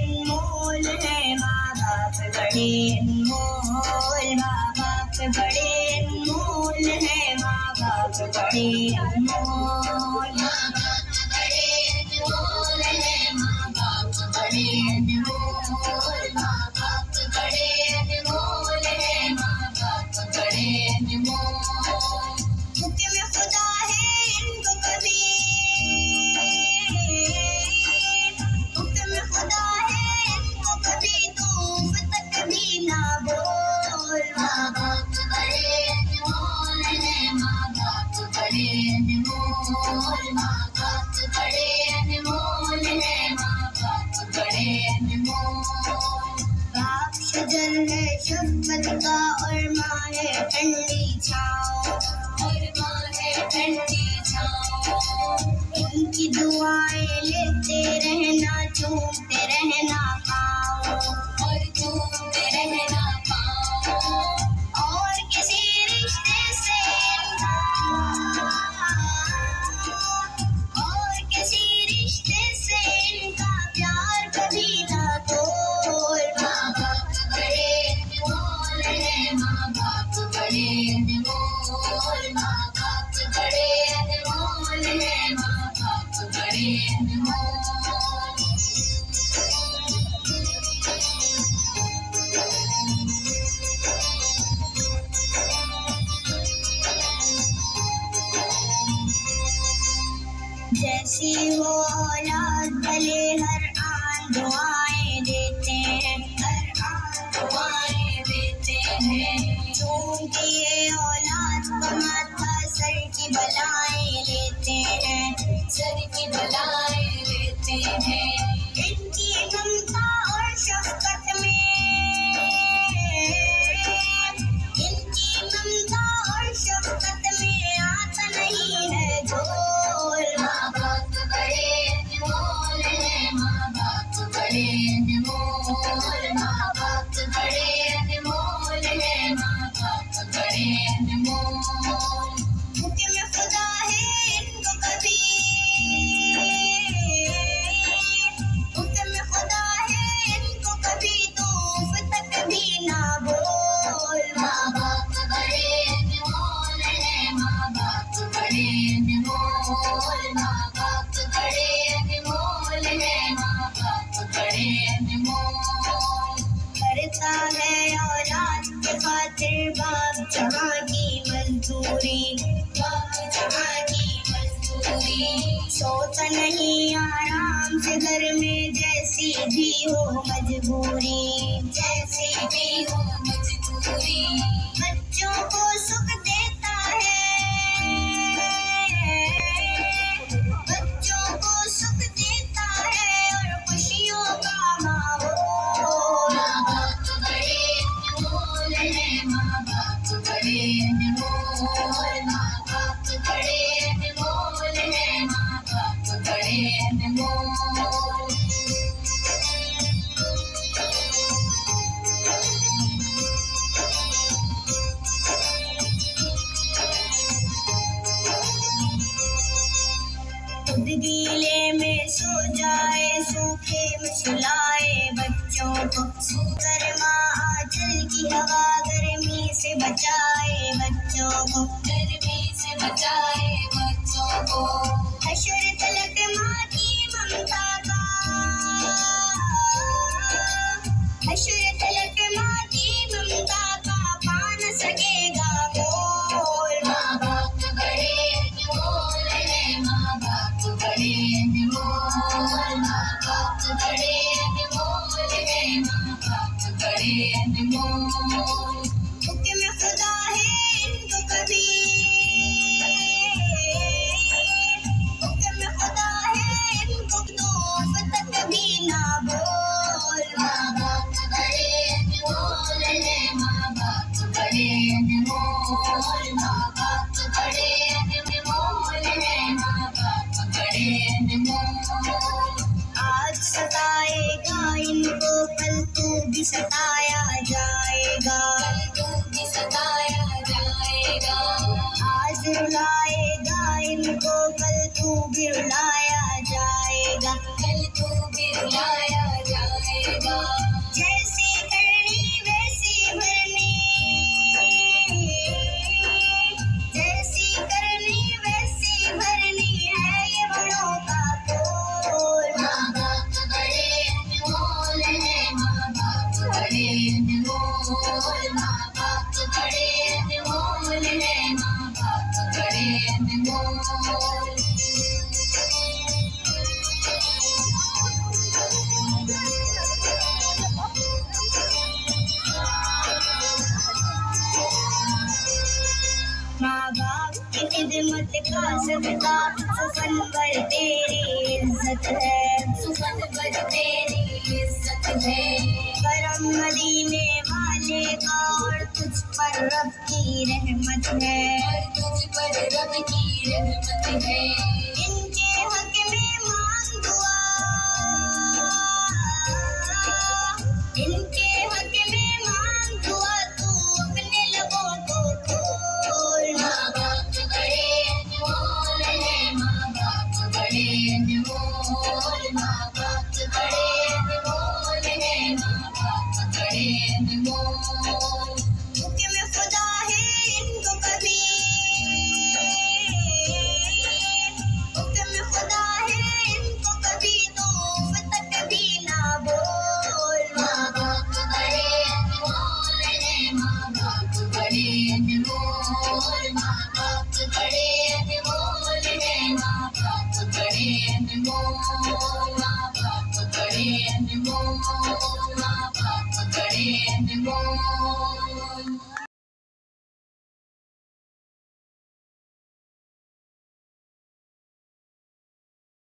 अनमोल है, माँ बाप बड़े अनमोल, माँ बाप बड़े अनमोल है, माँ बाप बड़े अनमोल, माँ बाप बड़े अनमोल है, माँ बाप बड़े अनमोल, माँ बाप बड़े अनमोल है, माँ बाप बड़े अनमोल। हुक्म खुदा है इनको कभी, हुक्म खुदा है इनको कभी तूफ तक भी ना बोल, माँ बाप बड़े अनमोल है, माँ बाप बड़े अनमोल, माँ बाप बड़े अनमोल है, माँ बाप बड़े अनमोल। बाप शजर है शफ़क़त का और माँ है ठंडी छाँव, और माँ है ठंडी छाँव। इनकी दुआएं लेते रहना, चूमते रहना पाँव, और चूमते रहना पाँव। और किसी रिश्ते से इनका, और किसी रिश्ते से इनका प्यार कभी ना तोड़, माँ बाप बड़े अनमोल है, माँ बाप बड़े अनमोल, माँ बाप बड़े अनमोल है, माँ बाप बड़े अनमोल। जैसी हो औलाद भले हर आन दुआएं देते हैं, हर आन दुआएं देते हैं। चूम दिए औलाद को माथा सर की बलाएं लेते हैं, सर की बलाएं लेते हैं। इनकी ममता और शफ़क़त में, इनकी ममता और शफ़क़त में आता नहीं है जोर, माँ बाप बड़े अनमोल है, माँ बाप बड़े अनमोल, माँ बाप बड़े अनमोल है, माँ बाप बड़े अनमोल। हुक्म खुदा है इनको कभी, हुक्म खुदा है इनको कभी तूफ तक भी ना बोल, माँ बाप बड़े अनमोल है, माँ बाप बड़े अनमोल, माँ बाप बड़े अनमोल है, माँ बाप बड़े अनमोल। करता है औलाद के खातिर बाप जहाँ की मजदूरी, बाप जहाँ की मजदूरी। सोता नहीं आराम से घर में जैसी भी हो मजबूरी, जैसी भी हो मजबूरी। बच्चों को सुख देता है, बच्चों को सुख देता है और खुशियों का माहौल, माँ बाप बड़े अनमोल है, माँ बाप बड़े अनमोल, माँ बाप बड़े अनमोल है, माँ बाप बड़े अनमोल। खुद गीले में सो जाए, सूखे में सुलाए बच्चों को, सोकर माँ आंचल की हवा गर्मी से बचाए बच्चों को, गर्मी से बचाए बच्चों को। हश्र तलक माँ की ममता का, हश्र तलक माँ की ममता का पा न सकेगा मोल, माँ बाप बड़े अनमोल है, माँ बाप बड़े अनमोल, माँ बाप बड़े अनमोल है, माँ बाप बड़े अनमोल। हुक्म खुदा है इनको कभी, हुक्म खुदा है इनको तूफ तक भी ना बोल, माँ बाप बड़े अनमोल है, माँ बाप बड़े अनमोल, माँ बाप बड़े अनमोल है, माँ बाप बड़े अनमोल। आज सताएगा इनको कल तू भी सताया जाएगा, कल तू भी सताया जाएगा। आज रुलाएगा इनको कल तू भी रुलाया जाएगा, कल तू भी रुलाया जाएगा। का सदका सुखनवर तेरी इज्जत है, सुखनवर तेरी इज्जत है। करम मदीने वाले का और तुझ पर रब की रहमत है, और तुझ पर रब की रहमत है। इनके हक में मांग दुआ, इनके हक में मांग दुआ, तू अपने लबों को खोल। माँ बाप बड़े अनमोल है, माँ बाप बड़े अनमोल, माँ बाप बड़े अनमोल है, माँ बाप बड़े अनमोल। हुक्म खुदा है इनको कभी, हुक्म खुदा है इनको कभी तौफ तक भी ना बोल। माँ बाप बड़े अनमोल है, माँ बाप बड़े अनमोल, माँ बाप बड़े अनमोल है, माँ बाप बड़े अनमोल, माँ बाप बड़े अनमोल, माँ बाप बड़े अनमोल।